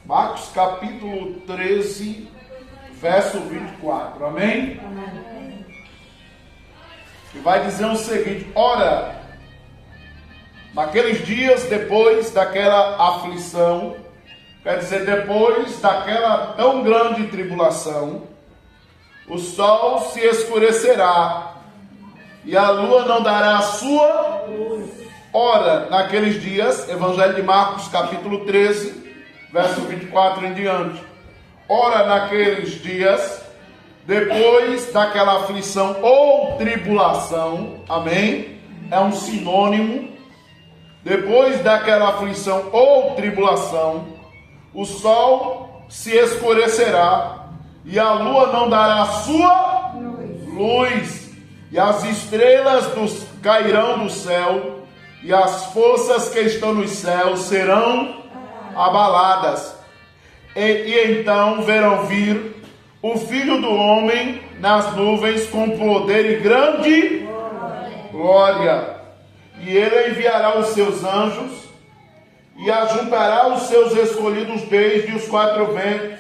Marcos capítulo 13, verso 24. Amém? Amém. E vai dizer o seguinte: ora, naqueles dias depois daquela aflição, quer dizer, depois daquela tão grande tribulação, o sol se escurecerá e a lua não dará a sua luz. Ora, naqueles dias, Evangelho de Marcos capítulo 13, verso 24 em diante. Ora, naqueles dias, depois daquela aflição ou tribulação, amém? É um sinônimo. Depois daquela aflição ou tribulação, o sol se escurecerá e a lua não dará a sua luz, e as estrelas cairão do céu, e as forças que estão nos céus serão abaladas. E então verão vir o Filho do Homem nas nuvens com poder e grande glória. E ele enviará os seus anjos e ajuntará os seus escolhidos desde os quatro ventos,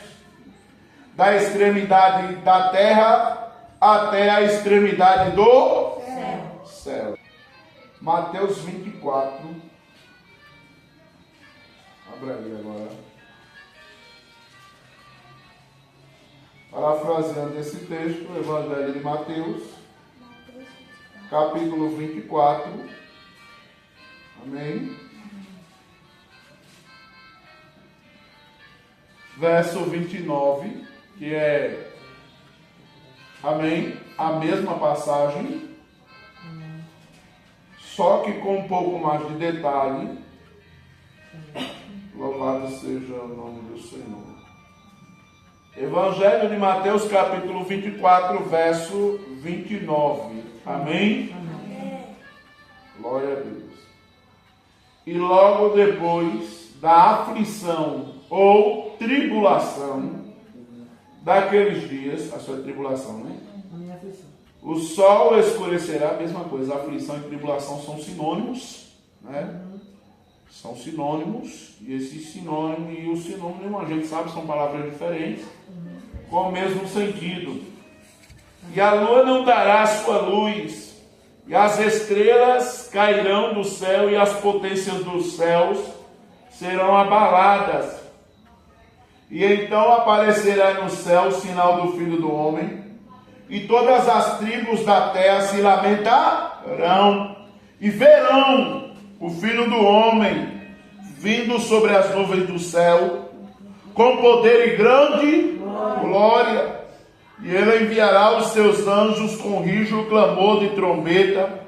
da extremidade da terra até a extremidade do céu. Mateus 24. Abra aí agora. Parafraseando esse texto, o Evangelho de Mateus, capítulo 24. Amém? Verso 29, que é, amém, a mesma passagem, só que com um pouco mais de detalhe. Louvado seja o nome do Senhor. Evangelho de Mateus, capítulo 24, verso 29. Amém? Amém. Glória a Deus. E logo depois da aflição ou tribulação daqueles dias, a sua tribulação, né? O sol escurecerá, a mesma coisa. Aflição e tribulação são sinônimos, né? São sinônimos, e esse sinônimo e o sinônimo, a gente sabe, são palavras diferentes, com o mesmo sentido. E a lua não dará a sua luz, e as estrelas cairão do céu, e as potências dos céus serão abaladas. E então aparecerá no céu o sinal do Filho do Homem, e todas as tribos da terra se lamentarão, e verão o Filho do Homem vindo sobre as nuvens do céu, com poder e grande glória. E ele enviará os seus anjos com rijo clamor de trombeta,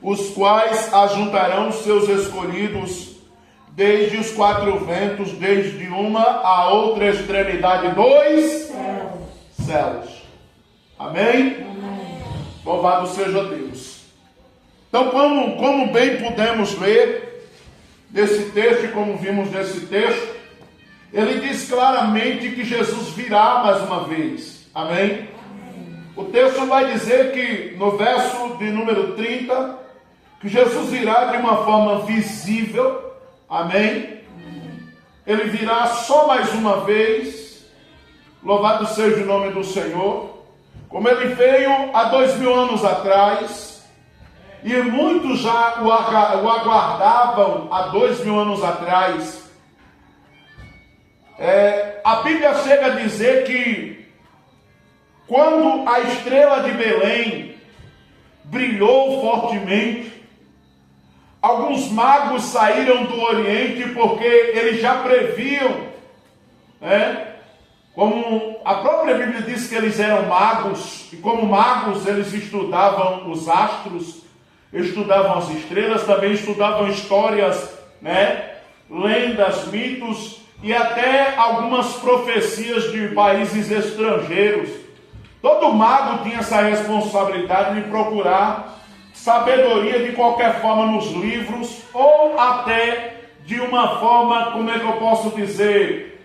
os quais ajuntarão os seus escolhidos desde os quatro ventos, desde uma a outra extremidade dos céus. Amém? Amém. Louvado seja Deus. Então, como bem pudemos ler nesse texto, e como vimos nesse texto, ele diz claramente que Jesus virá mais uma vez. Amém? O texto vai dizer que, no verso de número 30, que Jesus virá de uma forma visível. Amém? Ele virá só mais uma vez. Louvado seja o nome do Senhor. Como ele veio há 2000 anos atrás, e muitos já o aguardavam há 2000 anos atrás. A Bíblia chega a dizer que quando a estrela de Belém brilhou fortemente, alguns magos saíram do Oriente porque eles já previam, como a própria Bíblia diz que eles eram magos, e como magos eles estudavam os astros, estudavam as estrelas, também estudavam histórias, lendas, mitos e até algumas profecias de países estrangeiros. Todo mago tinha essa responsabilidade de procurar sabedoria de qualquer forma nos livros, ou até de uma forma, como é que eu posso dizer,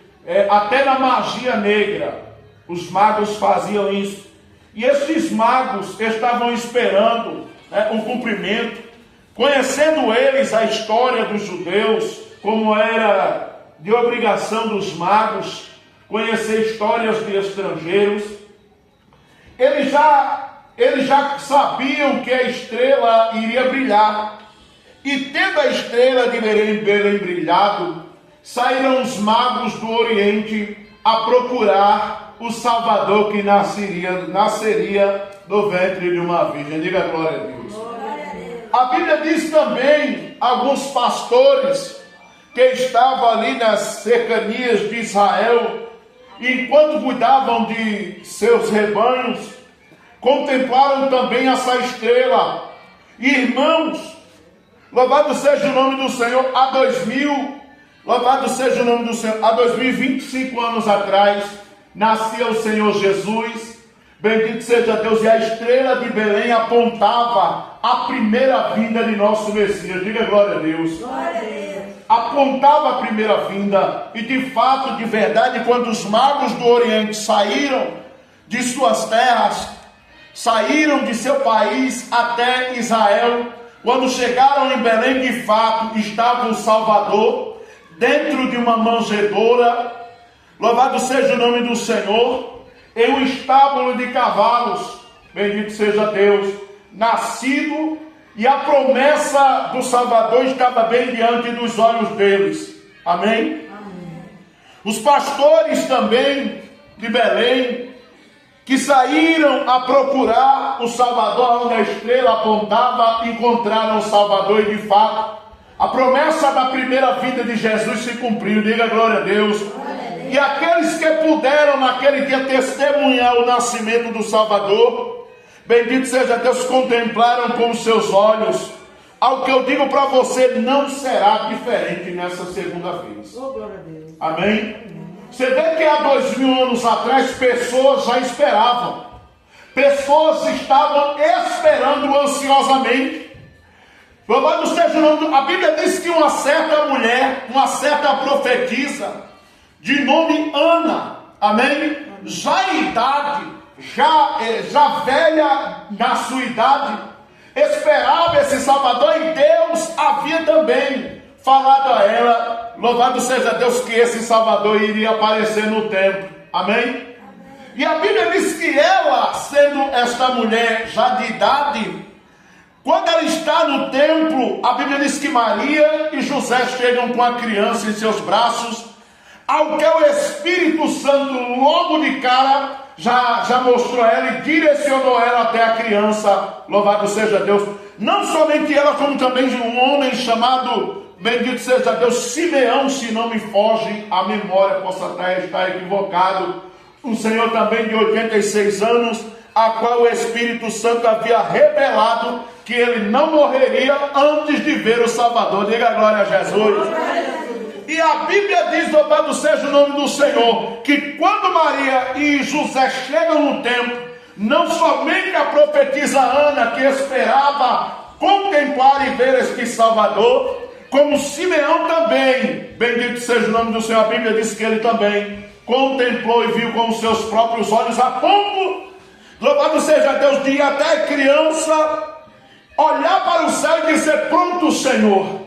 até na magia negra. Os magos faziam isso. E esses magos estavam esperando um cumprimento, conhecendo eles a história dos judeus, como era de obrigação dos magos conhecer histórias de estrangeiros. Eles já sabiam que a estrela iria brilhar. E tendo a estrela de Belém brilhado, saíram os magos do Oriente a procurar o Salvador que nasceria do ventre de uma virgem. Diga glória a Deus. A Bíblia diz também, alguns pastores que estavam ali nas cercanias de Israel, enquanto cuidavam de seus rebanhos, contemplaram também essa estrela. Irmãos, louvado seja o nome do Senhor, louvado seja o nome do Senhor, há 2025 anos atrás, nascia o Senhor Jesus, bendito seja Deus, e a estrela de Belém apontava a primeira vinda de nosso Messias. Diga glória a Deus. Glória a Deus. Apontava a primeira vinda, e de fato, de verdade, quando os magos do Oriente saíram de suas terras, saíram de seu país até Israel, quando chegaram em Belém, de fato, estava o Salvador, dentro de uma manjedoura, louvado seja o nome do Senhor, em um estábulo de cavalos, bendito seja Deus, nascido, e a promessa do Salvador estava bem diante dos olhos deles. Amém? Amém. Os pastores também de Belém, que saíram a procurar o Salvador, onde a estrela apontava, encontraram o Salvador, e de fato, a promessa da primeira vinda de Jesus se cumpriu. Diga glória a Deus. E aqueles que puderam naquele dia testemunhar o nascimento do Salvador, bendito seja Deus, contemplaram com os seus olhos. Ao que eu digo para você, não será diferente nessa segunda vez. Oh, glória a Deus. Amém? Você vê que há 2000 anos atrás, pessoas já esperavam. Pessoas estavam esperando ansiosamente. Louvado seja o nome. A Bíblia diz que uma certa mulher, uma certa profetisa, de nome Ana, amém? Já em idade, já velha na sua idade, esperava esse Salvador, e Deus havia também falado a ela, louvado seja Deus, que esse Salvador iria aparecer no templo, amém? E a Bíblia diz que ela, sendo esta mulher já de idade, quando ela está no templo, a Bíblia diz que Maria e José chegam com a criança em seus braços, ao que o Espírito Santo logo de cara já mostrou ela e direcionou ela até a criança, louvado seja Deus. Não somente ela, como também um homem chamado, bendito seja Deus, Simeão, se não me foge a memória, possa até estar equivocado, um senhor também de 86 anos, a qual o Espírito Santo havia revelado que ele não morreria antes de ver o Salvador. Diga glória a Jesus. E a Bíblia diz, louvado seja o nome do Senhor, que quando Maria e José chegam no templo, não somente a profetisa Ana, que esperava contemplar e ver este Salvador, como Simeão também, bendito seja o nome do Senhor, a Bíblia diz que ele também contemplou e viu com os seus próprios olhos, a ponto, louvado seja Deus, de ir até a criança, olhar para o céu e dizer: pronto, Senhor,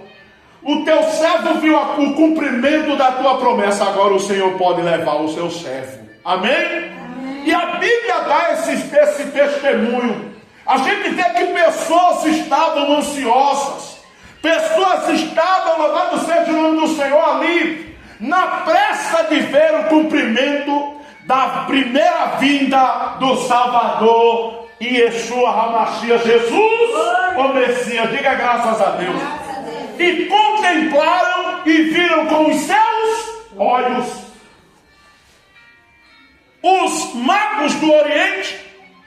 o teu servo viu o cumprimento da tua promessa, agora o Senhor pode levar o seu servo. Amém? Amém. E a Bíblia dá esse testemunho. A gente vê que pessoas estavam ansiosas, pessoas estavam, louvado seja o nome do Senhor, ali, na pressa de ver o cumprimento da primeira vinda do Salvador, Yeshua HaMashiach, Jesus, o Messias. Diga graças a Deus. E contemplaram e viram com os seus olhos. Os magos do Oriente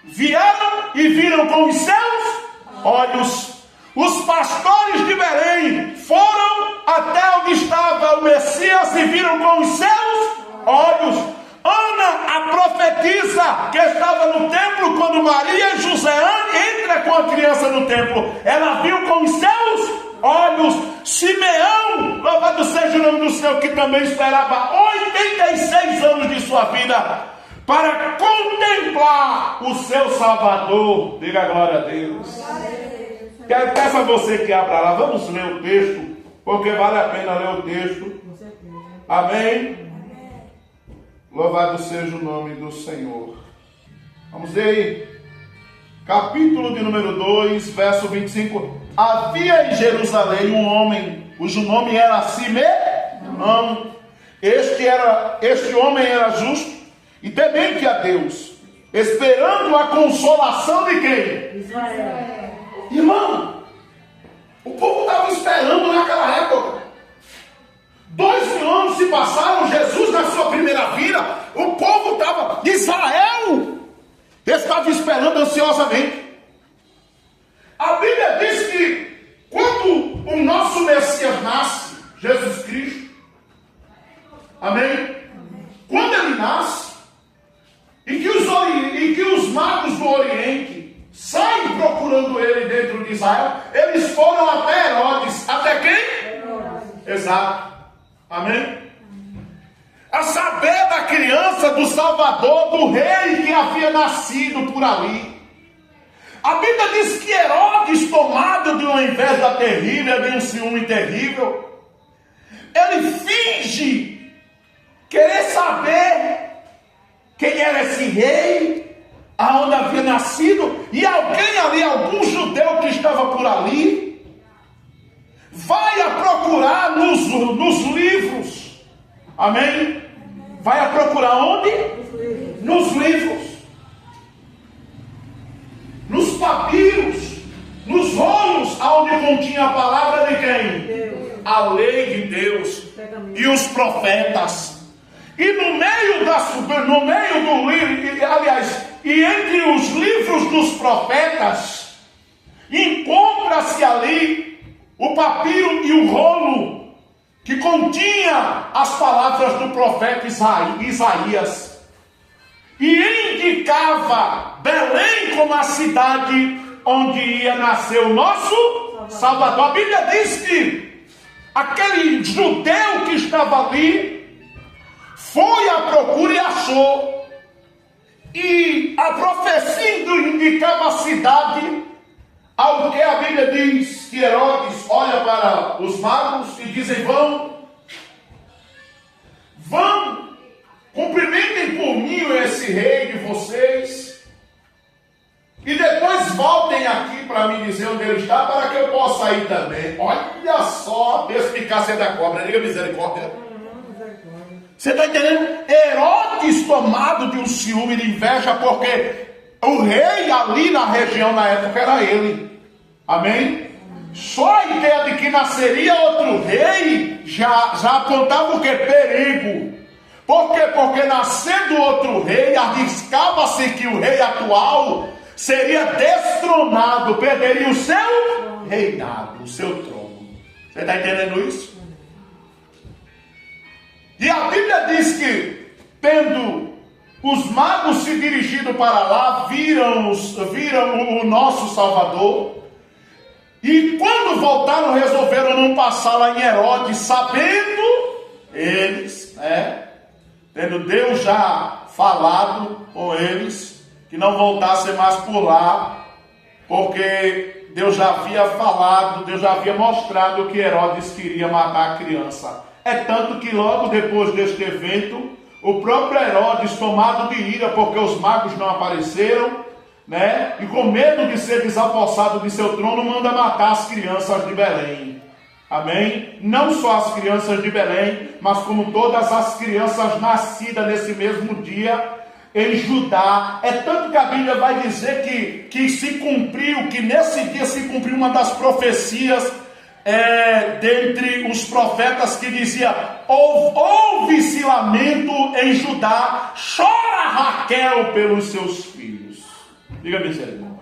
vieram e viram com os seus olhos. Os pastores de Belém foram até onde estava o Messias e viram com os seus olhos. Ana, a profetisa que estava no templo, quando Maria e José entram com a criança no templo, ela viu com os seus olhos. Simeão, louvado seja o nome do Senhor, que também esperava 86 anos de sua vida para contemplar o seu Salvador. Diga glória a Deus. Peço a você que abra lá, vamos ler o texto, porque vale a pena ler o texto. Amém? Louvado seja o nome do Senhor. Vamos ver aí. Capítulo de número 2, verso 25. Havia em Jerusalém um homem, cujo nome era Simeão. Este homem era justo e temente a Deus, esperando a consolação de quem? Israel. Irmão, o povo estava esperando naquela época. 2000 anos se passaram, Jesus na sua primeira vinda, o povo estava, Israel estava esperando ansiosamente. A Bíblia diz que quando o nosso Messias nasce, Jesus Cristo, amém? Quando ele nasce, e que os magos do Oriente saem procurando ele dentro de Israel, eles foram até Herodes. Até quem? Herodes. Exato. Amém? A saber da criança, do Salvador, do rei que havia nascido por ali. A Bíblia diz que Herodes, tomado de uma inveja terrível, de um ciúme terrível, ele finge querer saber quem era esse rei, aonde havia nascido, e alguém ali, algum judeu que estava por ali, vai a procurar nos livros, amém? Vai a procurar onde? Nos livros, nos papiros, nos rolos, onde continha a palavra de quem? Deus. A lei de Deus e os profetas. E no meio do livro, aliás, e entre os livros dos profetas, encontra-se ali o papiro e o rolo que continha as palavras do profeta Isaías, e indicava Belém como a cidade onde ia nascer o nosso Salvador. A Bíblia diz que aquele judeu que estava ali foi à procura e achou, e a profecia indicava a cidade. Ao que a Bíblia diz que Herodes olha para os magos e dizem: vão, cumprimentem por mim esse rei de vocês, e depois voltem aqui para me dizer onde ele está, para que eu possa ir também. Olha só a perspicácia da cobra, diga misericórdia. Você está entendendo? Herodes, tomado de um ciúme, de inveja, porque o rei ali na região na época era ele. Amém? Só a ideia de que nasceria outro rei já apontava o que? Perigo. Por quê? Porque nascendo outro rei, arriscava-se que o rei atual seria destronado, perderia o seu reinado, o seu trono. Você está entendendo isso? E a Bíblia diz que, tendo os magos se dirigido para lá, viram o nosso Salvador, e quando voltaram, resolveram não passar lá em Herodes, sabendo eles, tendo Deus já falado com eles, que não voltassem mais por lá, porque Deus já havia falado, Deus já havia mostrado que Herodes queria matar a criança. É tanto que logo depois deste evento, o próprio Herodes, tomado de ira porque os magos não apareceram, e com medo de ser desapossado de seu trono, manda matar as crianças de Belém. Amém? Não só as crianças de Belém, mas como todas as crianças nascidas nesse mesmo dia em Judá. É tanto que a Bíblia vai dizer que se cumpriu, que nesse dia se cumpriu uma das profecias dentre os profetas, que dizia: ouve-se lamento em Judá, chora Raquel pelos seus filhos. Diga-me, irmão.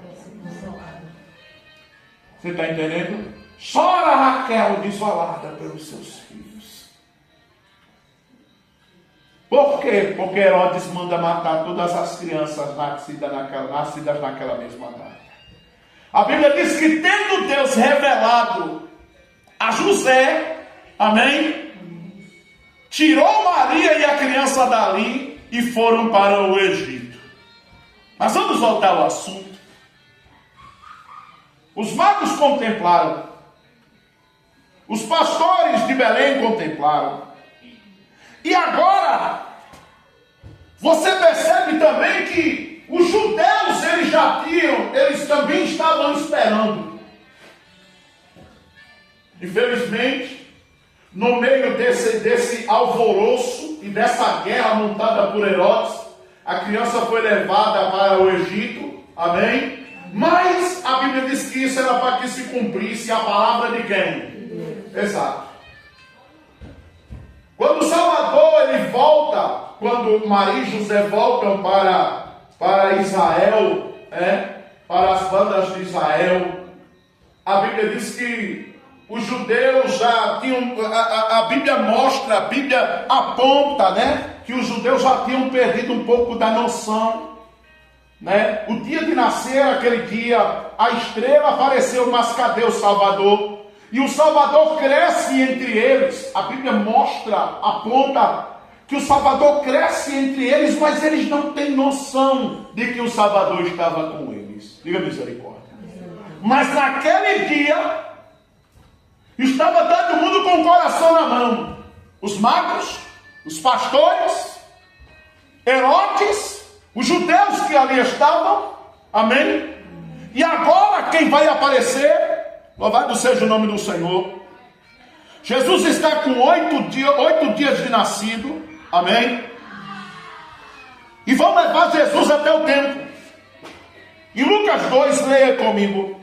Você está entendendo? Chora Raquel desolada pelos seus filhos. Por quê? Porque Herodes manda matar todas as crianças nascidas naquela mesma data. A Bíblia diz que, tendo Deus revelado a José, amém, tirou Maria e a criança dali e foram para o Egito. Mas vamos voltar ao assunto. Os magos contemplaram, os pastores de Belém contemplaram, E agora, você percebe também que os judeus, eles também estavam esperando. Infelizmente, no meio desse alvoroço e dessa guerra montada por Herodes, a criança foi levada para o Egito, amém? Mas a Bíblia diz que isso era para que se cumprisse a palavra de quem? Exato. Quando o Salvador ele volta, quando Maria e José voltam para Israel, para as bandas de Israel, a Bíblia diz que os judeus já tinham, a Bíblia mostra, a Bíblia aponta, que os judeus já tinham perdido um pouco da noção, O dia de nascer, aquele dia, a estrela apareceu, mas cadê o Salvador? E o Salvador cresce entre eles. A Bíblia mostra, aponta que o Salvador cresce entre eles, mas eles não têm noção de que o Salvador estava com eles. Diga misericórdia. Mas naquele dia, estava todo mundo com o coração na mão. Os magos, os pastores, Herodes, os judeus que ali estavam. Amém? E agora quem vai aparecer? Louvado seja o nome do Senhor. Jesus está com 8 dias de nascido. Amém? E vão levar Jesus até o templo. Em Lucas 2, leia comigo.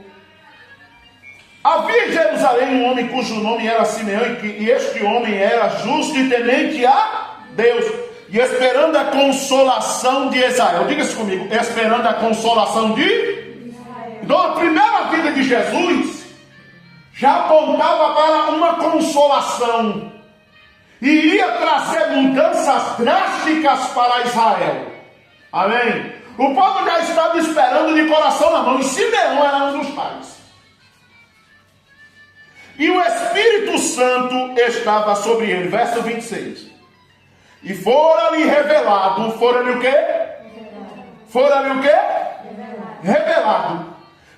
Havia em Jerusalém um homem cujo nome era Simeão, e este homem era justo e temente a Deus, e esperando a consolação de Israel. Diga-se comigo, esperando a consolação de Israel. Então a primeira vida de Jesus já apontava para uma consolação, e iria trazer mudanças drásticas para Israel. Amém? O povo já estava esperando de coração na mão, e Simeão era um dos pais. E o Espírito Santo estava sobre ele. Verso 26. E fora-lhe revelado. Fora-lhe o quê? Fora-lhe o quê? Revelado.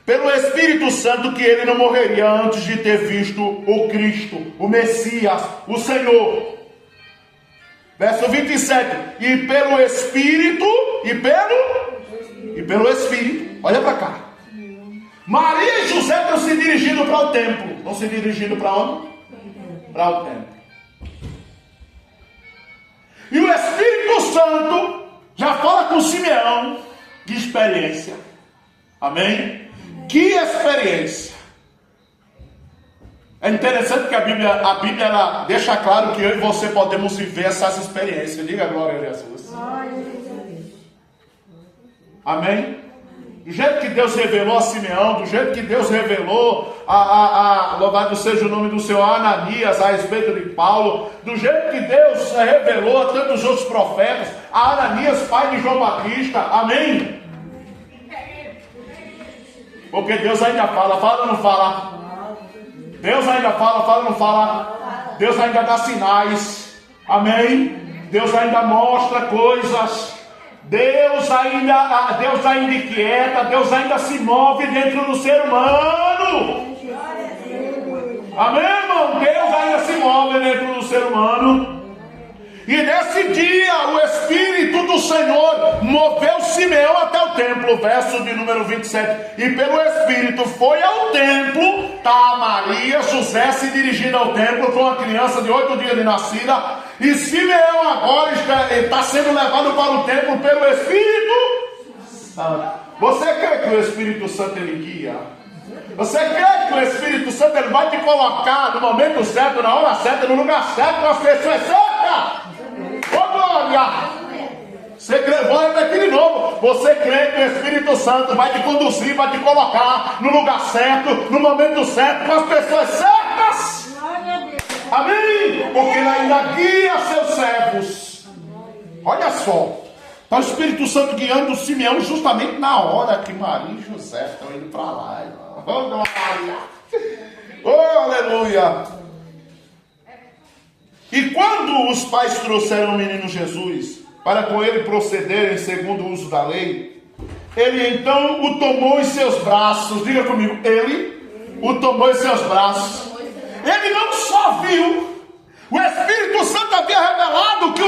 Pelo Espírito Santo que ele não morreria antes de ter visto o Cristo, o Messias, o Senhor. Verso 27. E pelo Espírito. E pelo Espírito. Olha para cá. Maria e José estão se dirigindo para o templo. Estão se dirigindo para onde? Para o templo. E o Espírito Santo já fala com Simeão de experiência. Amém? Que experiência! É interessante que a Bíblia ela deixa claro que eu e você podemos viver essas experiências. Diga glória a Jesus. Amém? Do jeito que Deus revelou a Simeão, do jeito que Deus revelou louvado seja o nome do Senhor, a Ananias, a respeito de Paulo, do jeito que Deus revelou a tantos outros profetas, a Ananias, pai de João Batista, amém? Porque Deus ainda fala ou não fala? Deus ainda fala ou não fala? Deus ainda dá sinais, amém? Deus ainda mostra coisas. Deus ainda inquieta, Deus ainda se move dentro do ser humano. Amém, irmão? Deus ainda se move dentro do ser humano. E nesse dia o Espírito do Senhor moveu Simeão até o templo. Verso de número 27. E pelo Espírito foi ao templo. Está Maria, José se dirigindo ao templo com a criança de 8 dias de nascida. E Simeão agora está sendo levado para o templo pelo Espírito Santo. Você crê que o Espírito Santo ele guia? Você crê que o Espírito Santo ele vai te colocar no momento certo, na hora certa, no lugar certo, com as pessoas certas? Ô glória! Você crê, vou repetir de novo. Você crê que o Espírito Santo vai te conduzir, vai te colocar no lugar certo, no momento certo, com as pessoas certas? Amém? Porque ele ainda guia seus servos. Olha só. Está o Espírito Santo guiando o Simeão justamente na hora que Maria e José estão indo para lá. Oh, glória! Oh, aleluia! E quando os pais trouxeram o menino Jesus para com ele procederem segundo o uso da lei, ele então o tomou em seus braços. Diga comigo, ele o tomou em seus braços. Ele não só viu, o Espírito Santo havia revelado que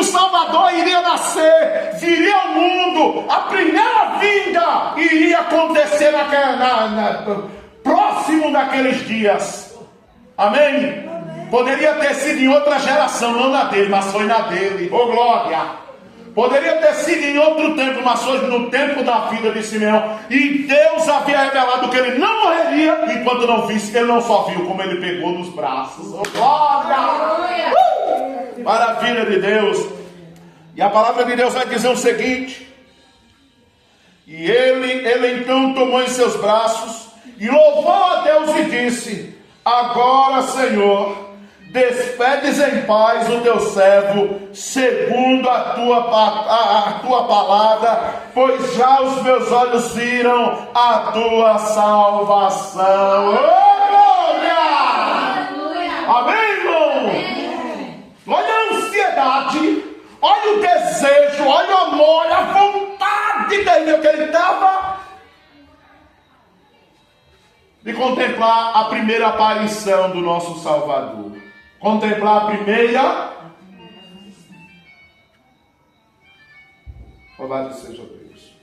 a primeira vinda iria acontecer próximo daqueles dias. Amém? Poderia ter sido em outra geração, não na dele, mas foi na dele. Oh glória! Poderia ter sido em outro tempo, mas foi no tempo da vida de Simeão. E Deus havia revelado que ele não morreria enquanto não visse. Ele não só viu, como ele pegou nos braços. Oh glória! Maravilha de Deus! E a palavra de Deus vai dizer o seguinte: e ele então tomou em seus braços e louvou a Deus e disse: agora, Senhor, despedes em paz o teu servo, segundo a tua palavra, pois já os meus olhos viram a tua salvação. Oh, glória! Amém, irmão? Olha a ansiedade, olha o desejo, olha o amor, olha a vontade dele que ele estava de contemplar a primeira aparição do nosso Salvador. Contemplar a primeira. Louvado seja Deus.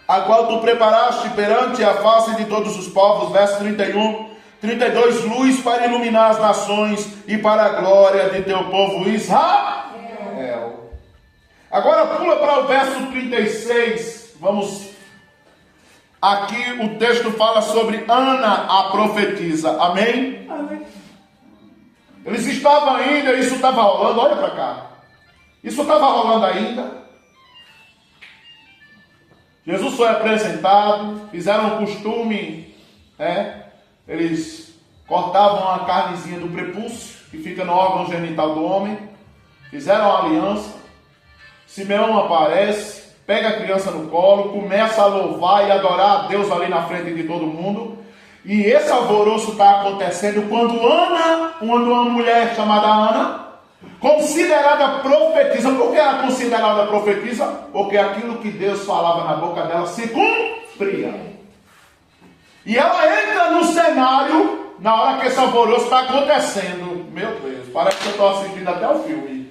A qual tu preparaste perante a face de todos os povos. Verso 31, 32. Luz para iluminar as nações e para a glória de teu povo Israel. Agora pula para o verso 36. Vamos. Aqui o texto fala sobre Ana, a profetisa. Amém? Amém. Eles estavam ainda, isso estava rolando, olha para cá. Isso estava rolando ainda. Jesus foi apresentado, fizeram um costume, eles cortavam a carnezinha do prepúcio, que fica no órgão genital do homem, fizeram a aliança. Simeão aparece, pega a criança no colo, começa a louvar e adorar a Deus ali na frente de todo mundo. E esse alvoroço está acontecendo quando uma mulher chamada Ana, considerada profetisa. Por que era considerada profetisa? Porque aquilo que Deus falava na boca dela se cumpria. E ela entra no cenário na hora que esse alvoroço está acontecendo. Meu Deus, parece que eu estou assistindo até o filme.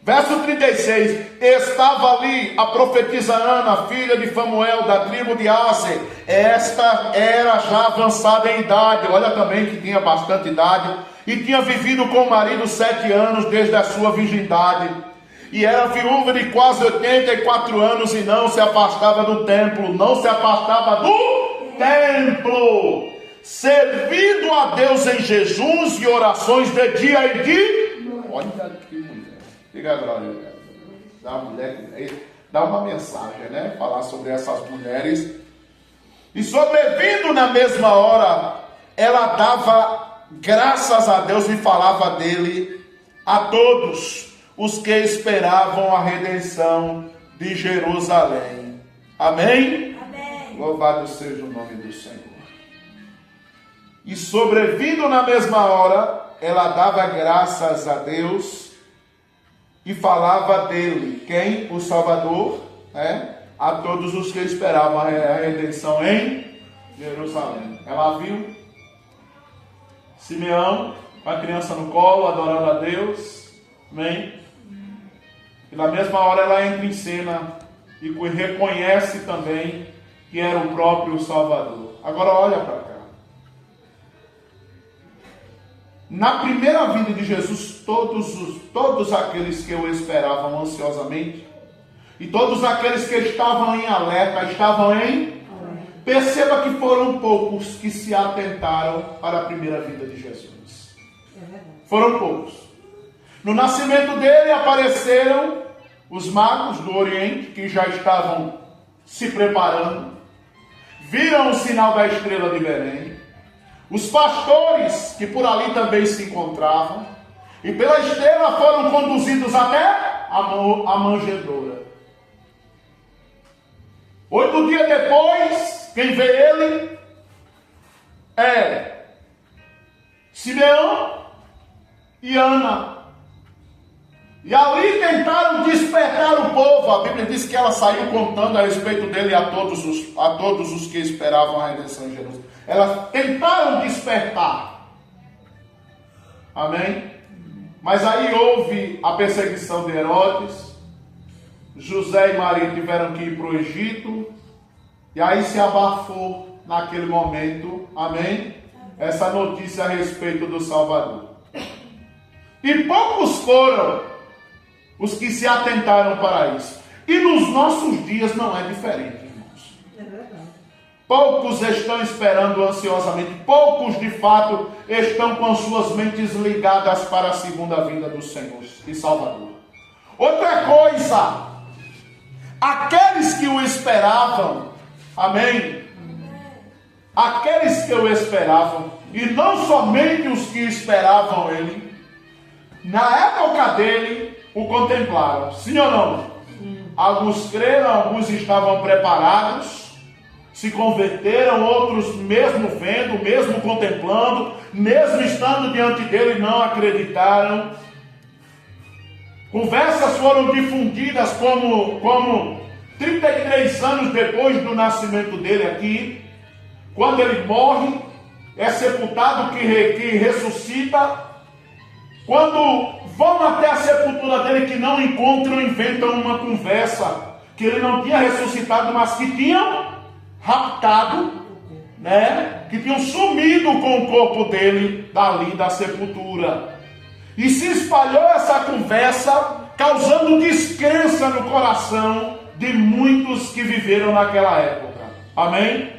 Verso 36, estava ali a profetisa Ana, filha de Famuel, da tribo de Aser. Esta era já avançada em idade, olha também que tinha bastante idade, e tinha vivido com o marido 7 anos desde a sua virgindade. E era viúva de quase 84 anos e não se afastava do templo, servindo a Deus em jejuns e orações de dia e de... Olha que mulher. Diga a glória, dá uma mensagem, né? Falar sobre essas mulheres. E sobrevindo na mesma hora, ela dava graças a Deus e falava dele a todos os que esperavam a redenção de Jerusalém. Amém? Amém. Louvado seja o nome do Senhor. E sobrevindo na mesma hora, ela dava graças a Deus e falava dele, quem? O Salvador, a todos os que esperavam a redenção em Jerusalém. Ela viu Simeão com a criança no colo, adorando a Deus. Amém? E na mesma hora ela entra em cena e reconhece também que era o próprio Salvador. Agora olha para cá. Na primeira vinda de Jesus, todos aqueles que o esperavam ansiosamente, e todos aqueles que estavam em alerta, perceba que foram poucos que se atentaram para a primeira vinda de Jesus. Foram poucos. No nascimento dele apareceram os magos do Oriente, que já estavam se preparando, viram o sinal da estrela de Belém. Os pastores que por ali também se encontravam, e pela estrela foram conduzidos até a manjedoura. 8 dias depois, quem vê ele é Simeão e Ana. E ali tentaram despertar o povo. A Bíblia diz que ela saiu contando a respeito dele a todos os que esperavam a redenção em Jerusalém. Elas tentaram despertar. Amém? Mas aí houve a perseguição de Herodes. José e Maria tiveram que ir para o Egito, e aí se abafou naquele momento, amém? Essa notícia a respeito do Salvador. E poucos foram os que se atentaram para isso. E nos nossos dias não é diferente, irmãos. É verdade. Poucos estão esperando ansiosamente, poucos de fato estão com suas mentes ligadas para a segunda vinda do Senhor e Salvador. Outra coisa, aqueles que o esperavam, amém? Aqueles que o esperavam, e não somente os que esperavam ele, na época dele o contemplaram, sim ou não? Alguns creram, alguns estavam preparados, se converteram, outros mesmo vendo, mesmo contemplando, mesmo estando diante dele, não acreditaram. Conversas foram difundidas como 33 anos depois do nascimento dele aqui, quando ele morre, é sepultado, que ressuscita. Quando vão até a sepultura dele, que não encontram, inventam uma conversa, que ele não tinha ressuscitado, mas que tinham raptado, né? Que tinham sumido com o corpo dele dali da sepultura. E se espalhou essa conversa, causando descrença no coração de muitos que viveram naquela época. Amém?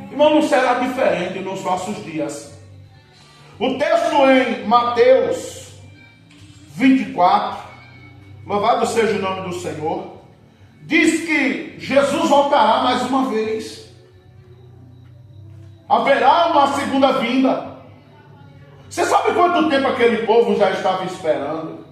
Irmão, não será diferente nos nossos dias. O texto em Mateus 24, louvado seja o nome do Senhor, diz que Jesus voltará mais uma vez. Haverá uma segunda vinda. Você sabe quanto tempo aquele povo já estava esperando?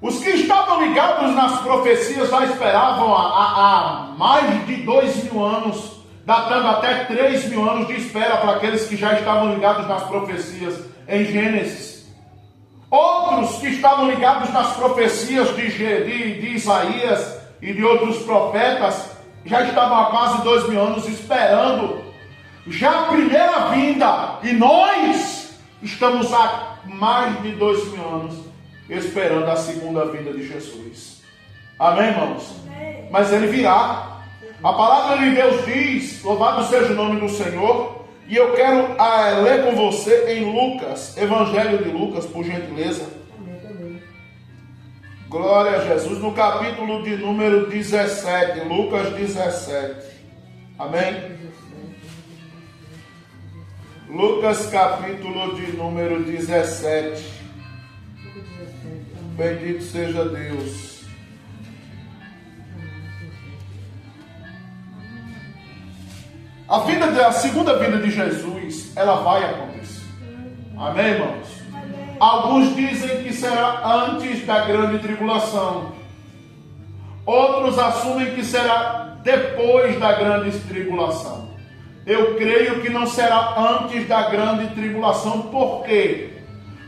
Os que estavam ligados nas profecias já esperavam há mais de 2.000 anos, datando até 3.000 anos de espera para aqueles que já estavam ligados nas profecias em Gênesis. Outros que estavam ligados nas profecias de Isaías e de outros profetas já estavam há quase 2.000 anos esperando já a primeira vinda, e nós estamos há mais de 2.000 anos esperando a segunda vinda de Jesus. Amém, irmãos? Amém. Mas ele virá. A palavra de Deus diz, louvado seja o nome do Senhor, e eu quero ler com você em Lucas, Evangelho de Lucas, por gentileza. Amém. Glória a Jesus, no capítulo de número 17, Lucas 17. Amém? Lucas capítulo de número 17. Bendito seja Deus. A segunda vinda de Jesus, ela vai acontecer. Amém, irmãos? Amém. Alguns dizem que será antes da grande tribulação. Outros assumem que será depois da grande tribulação. Eu creio que não será antes da grande tribulação. Por quê?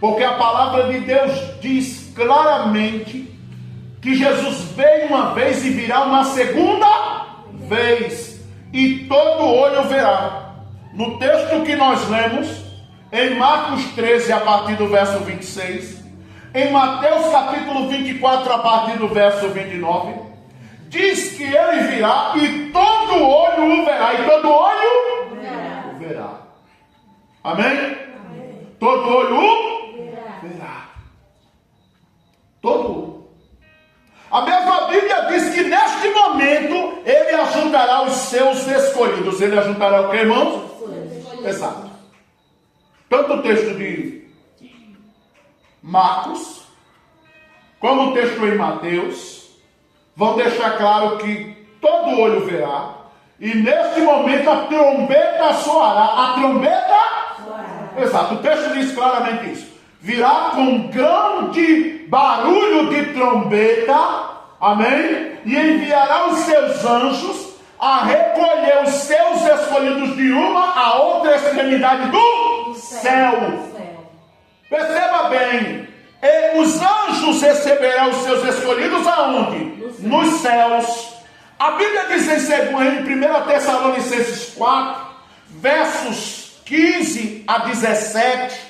Porque a palavra de Deus diz claramente que Jesus veio uma vez e virá uma segunda vez. E todo olho verá. No texto que nós lemos, em Marcos 13, a partir do verso 26, em Mateus capítulo 24, a partir do verso 29, diz que ele virá e todo olho o verá. E todo olho o verá. Amém? Amém. Todo olho o verá. Todo olho. A mesma Bíblia diz que neste momento ele ajuntará os seus escolhidos. Ele ajuntará o que, irmãos? Exato. Tanto o texto de Marcos, como o texto em Mateus, vão deixar claro que todo olho verá. E neste momento a trombeta soará. A trombeta soará. Exato. O texto diz claramente isso. Virá com grande barulho de trombeta, amém? E enviará os seus anjos a recolher os seus escolhidos de uma a outra extremidade do céu. Perceba bem, os anjos receberão os seus escolhidos aonde? Nos céus. A Bíblia diz em 1 Tessalonicenses 4, versos 15 a 17,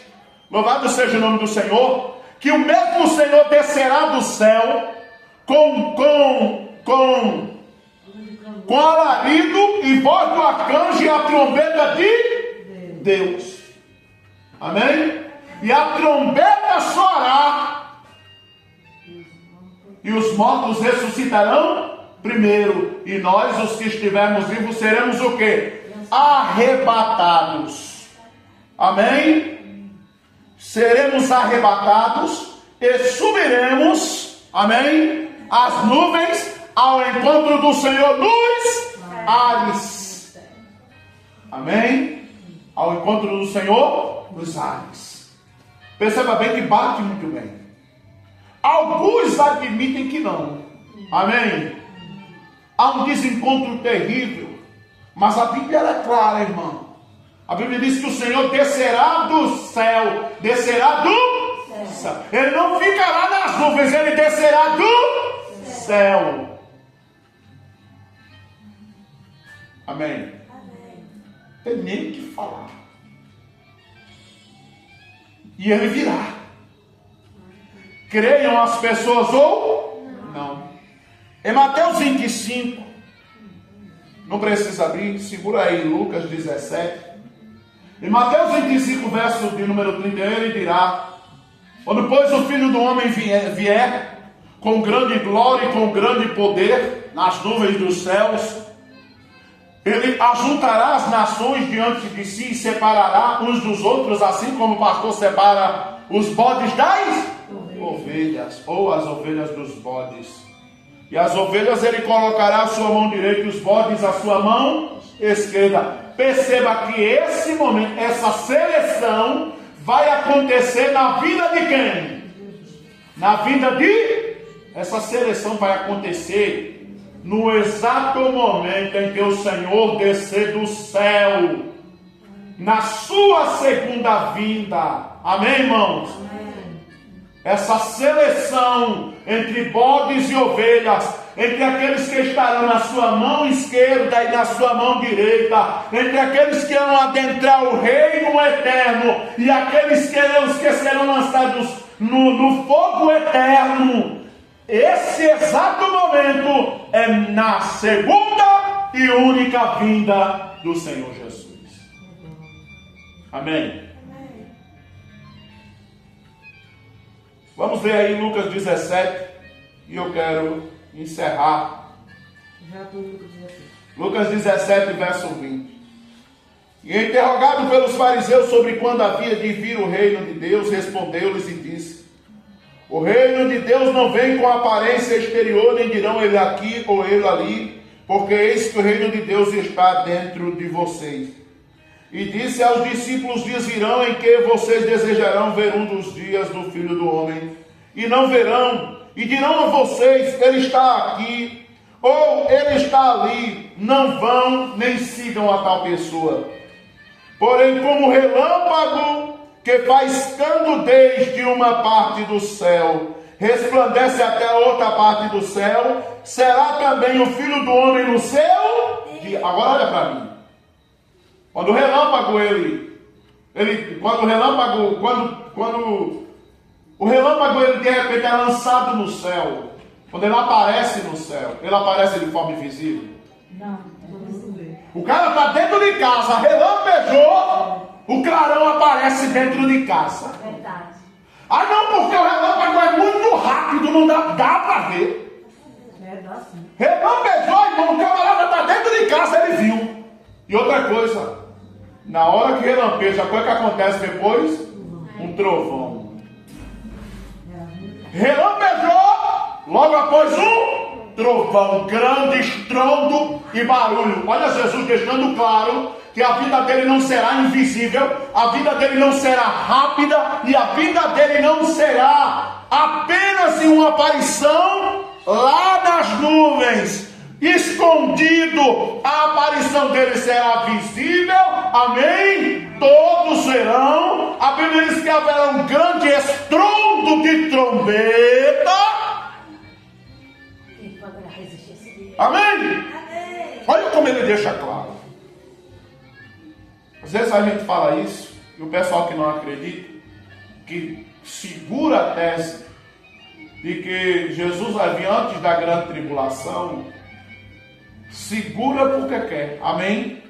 louvado seja o nome do Senhor, que o mesmo Senhor descerá do céu com alarido e voz do arcanjo e a trombeta de Deus. Amém? E a trombeta soará, e os mortos ressuscitarão primeiro, e nós, os que estivermos vivos, seremos o quê? Arrebatados. Amém? Seremos arrebatados e subiremos, amém, as nuvens ao encontro do Senhor nos ares. Amém? Ao encontro do Senhor nos ares. Perceba bem que bate muito bem. Alguns admitem que não. Amém? Há um desencontro terrível. Mas a Bíblia é clara, irmão. A Bíblia diz que o Senhor descerá do céu. Descerá do céu. Ele não ficará nas nuvens, ele descerá do céu. Amém? Tem nem o que falar. E ele virá. Creiam as pessoas ou não. Em Mateus 25, não precisa abrir, segura aí Lucas 17. Em Mateus 25, verso de número 31, ele dirá: quando pois o Filho do Homem vier com grande glória e com grande poder nas nuvens dos céus, ele ajuntará as nações diante de si e separará uns dos outros, assim como o pastor separa os bodes das ovelhas, ou as ovelhas dos bodes. E as ovelhas ele colocará a sua mão direita e os bodes a sua mão esquerda. Perceba que esse momento, essa seleção vai acontecer na vida de quem? Na vida de... Essa seleção vai acontecer no exato momento em que o Senhor descer do céu, na sua segunda vinda. Amém, irmãos? Amém. Essa seleção entre bodes e ovelhas, entre aqueles que estarão na sua mão esquerda e na sua mão direita, entre aqueles que irão adentrar o reino eterno e aqueles que serão lançados no fogo eterno. Esse exato momento é na segunda e única vinda do Senhor Jesus. Amém? Vamos ver aí Lucas 17, e eu quero encerrar. Lucas 17, verso 20. E interrogado pelos fariseus sobre quando havia de vir o reino de Deus, respondeu-lhes e disse: o reino de Deus não vem com aparência exterior, nem dirão ele aqui ou ele ali, porque eis que o reino de Deus está dentro de vocês. E disse aos discípulos: dias virão em que vocês desejarão ver um dos dias do Filho do Homem, e não verão, e dirão a vocês: ele está aqui, ou ele está ali. Não vão, nem sigam a tal pessoa. Porém, como relâmpago que faz-cando desde uma parte do céu, resplandece até a outra parte do céu, será também o Filho do Homem no seu dia. Agora olha para mim. Quando o relâmpago quando o relâmpago ele de repente é lançado no céu, quando ele aparece no céu, ele aparece de forma invisível? Não. O cara está dentro de casa, relampejou, o clarão aparece dentro de casa. Verdade. Ah não, porque o relâmpago é muito rápido, não dá para ver. Relampejou, irmão, o camarada está dentro de casa, ele viu. E outra coisa, na hora que relampeja, qual é que acontece depois? Um trovão. Relampejou, logo após um trovão, grande estrondo e barulho. Olha Jesus deixando claro que a vida dele não será invisível, a vida dele não será rápida e a vida dele não será apenas em uma aparição lá nas nuvens, escondido. A aparição dele será visível, amém? Todos verão. A Bíblia diz que haverá um grande estrondo de trombeta. Amém? Olha como ele deixa claro. Às vezes a gente fala isso e o pessoal que não acredita, que segura a tese de que Jesus vai vir antes da grande tribulação, segura porque quer, amém?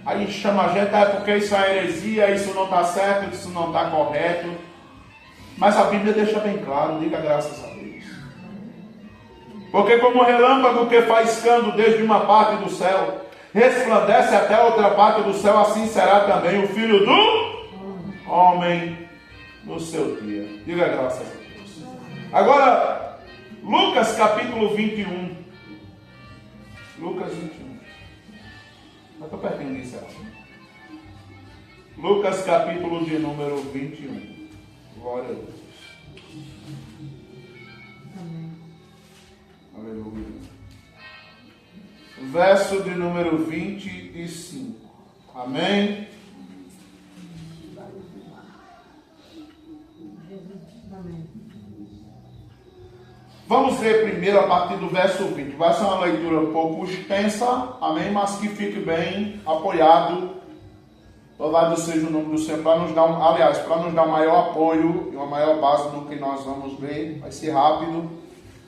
Aí chama a gente, porque isso é heresia, isso não está certo, isso não está correto. Mas a Bíblia deixa bem claro, diga graças a Deus. Porque como o relâmpago que faiscando desde uma parte do céu, resplandece até a outra parte do céu, assim será também o Filho do Homem no seu dia. Diga graças a Deus. Agora, Lucas capítulo 21. Lucas 21. Eu estou pertinho disso. Lucas capítulo de número 21. Glória a Deus. Amém. Aleluia. Verso de número 25. Amém? Amém. Vamos ler primeiro a partir do verso 20. Vai ser uma leitura um pouco extensa, amém? Mas que fique bem apoiado. Louvado seja o nome do Senhor, para nos dar para nos dar um maior apoio e uma maior base no que nós vamos ver. Vai ser rápido.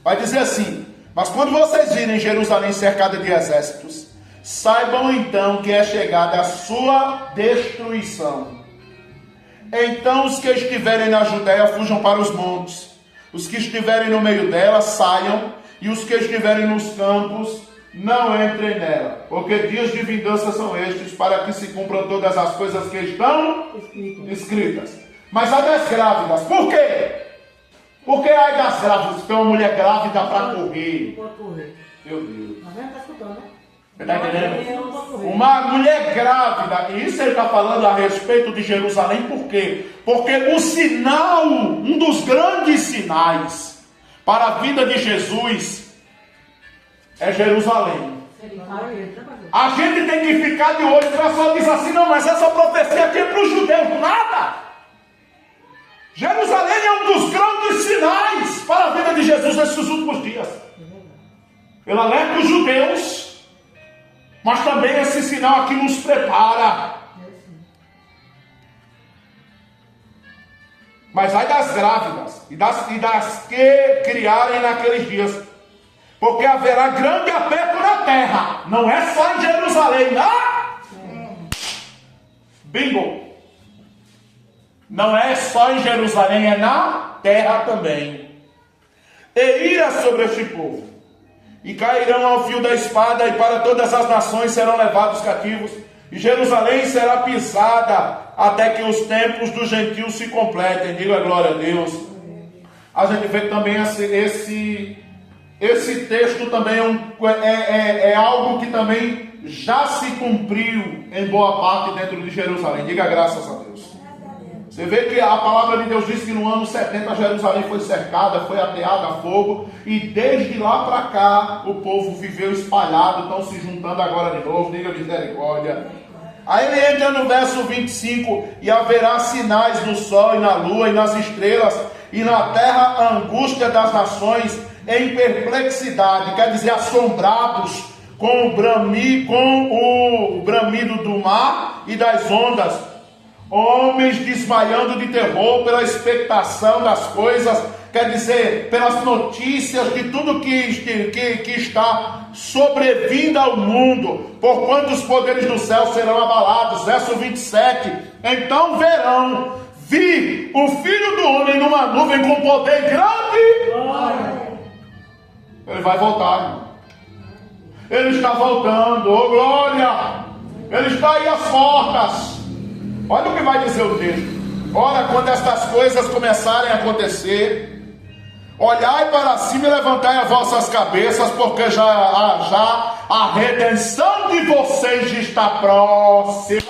Vai dizer assim: mas quando vocês virem Jerusalém cercada de exércitos, saibam então que é chegada a sua destruição. Então os que estiverem na Judéia fujam para os montes. Os que estiverem no meio dela saiam, e os que estiverem nos campos não entrem nela, porque dias de vingança são estes, para que se cumpram todas as coisas que estão escritas. Mas ai das grávidas, por quê? Porque ai das grávidas, tem uma mulher grávida para correr. Pode correr. Meu Deus. Está escutando, né? Você está entendendo? Uma mulher grávida, e isso ele está falando a respeito de Jerusalém, por quê? Porque o sinal, um dos grandes sinais para a vida de Jesus é Jerusalém. A gente tem que ficar de olho. O pessoal diz assim: não, mas essa profecia aqui é para os judeus. Nada! Jerusalém é um dos grandes sinais para a vida de Jesus nesses últimos dias. Ele alerta os judeus, mas também esse sinal aqui nos prepara. Mas ai das grávidas e das que criarem naqueles dias, porque haverá grande aperto na terra. Não é só em Jerusalém, não? Bingo! Não é só em Jerusalém, é na terra também. E ira sobre este povo, e cairão ao fio da espada, e para todas as nações serão levados cativos, e Jerusalém será pisada, até que os tempos dos gentios se completem. Diga glória a Deus. A gente vê também esse texto também é algo que também já se cumpriu em boa parte dentro de Jerusalém. Diga graças a Deus. Você vê que a palavra de Deus diz que no ano 70 Jerusalém foi cercada, foi ateada a fogo, e desde lá para cá o povo viveu espalhado, estão se juntando agora de novo. Diga misericórdia. Aí ele entra no verso 25: e haverá sinais no sol e na lua e nas estrelas, e na terra a angústia das nações em perplexidade, quer dizer, assombrados com o bramido do mar e das ondas, homens desmaiando de terror pela expectação das coisas, quer dizer, pelas notícias de tudo que está sobrevindo ao mundo, porquanto os poderes do céu serão abalados. Verso 27: então verão, vi o Filho do Homem numa nuvem com poder grande. Ele vai voltar, irmão. Ele está voltando, oh glória! Ele está aí às portas. Olha o que vai dizer o texto: ora, quando estas coisas começarem a acontecer, olhai para cima e levantai as vossas cabeças, porque já a redenção de vocês está próxima.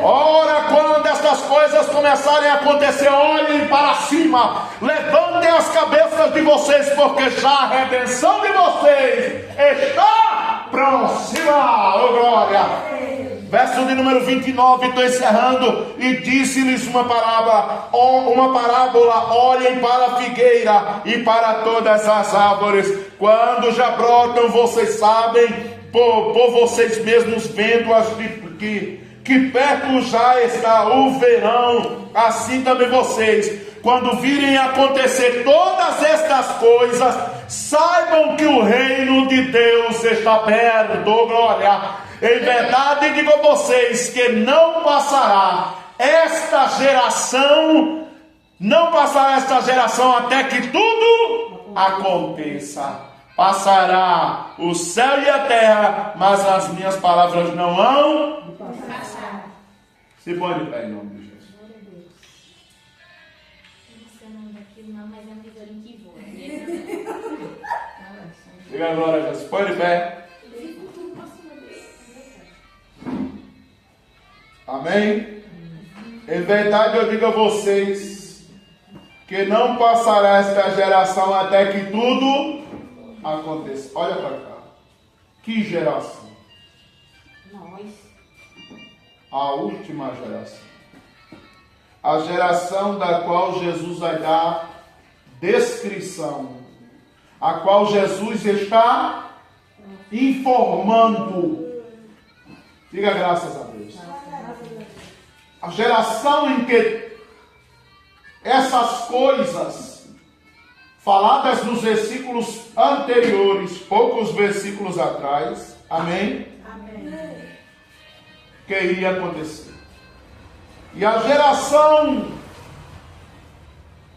Ora, quando estas coisas começarem a acontecer, olhem para cima, levantem as cabeças de vocês, porque já a redenção de vocês está próxima. Oh glória! Verso de número 29, estou encerrando. E disse-lhes uma parábola: olhem para a figueira e para todas as árvores, quando já brotam, vocês sabem, por vocês mesmos vendo-as, que perto já está o verão. Assim também vocês, Quando virem acontecer todas estas coisas, saibam que o reino de Deus está perto. Oh, glória! Em verdade digo a vocês que não passará esta geração, até que tudo aconteça. Passará o céu e a terra, mas as minhas palavras não hão passar. Se põe de pé em nome de Jesus. Diga agora, Jesus. Põe de pé. Amém? Em verdade eu digo a vocês que não passará esta geração até que tudo aconteça. Olha para cá. Que geração? Nós. A última geração. A geração da qual Jesus vai dar descrição. A qual Jesus está informando. Diga graças a Deus. A geração em que essas coisas faladas nos versículos anteriores, poucos versículos atrás, amém? Amém. Que iria acontecer. E a geração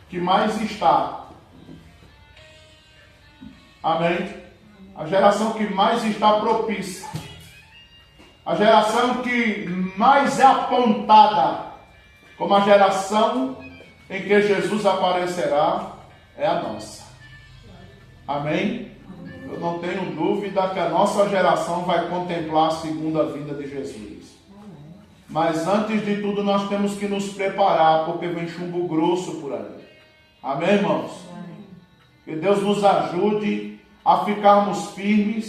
que mais está, amém? A geração que mais está propícia, a geração que mais é apontada como a geração em que Jesus aparecerá, é a nossa. Amém? Eu não tenho dúvida que a nossa geração vai contemplar a segunda vinda de Jesus. Mas antes de tudo nós temos que nos preparar, porque vem chumbo grosso por aí. Amém, irmãos? Que Deus nos ajude a ficarmos firmes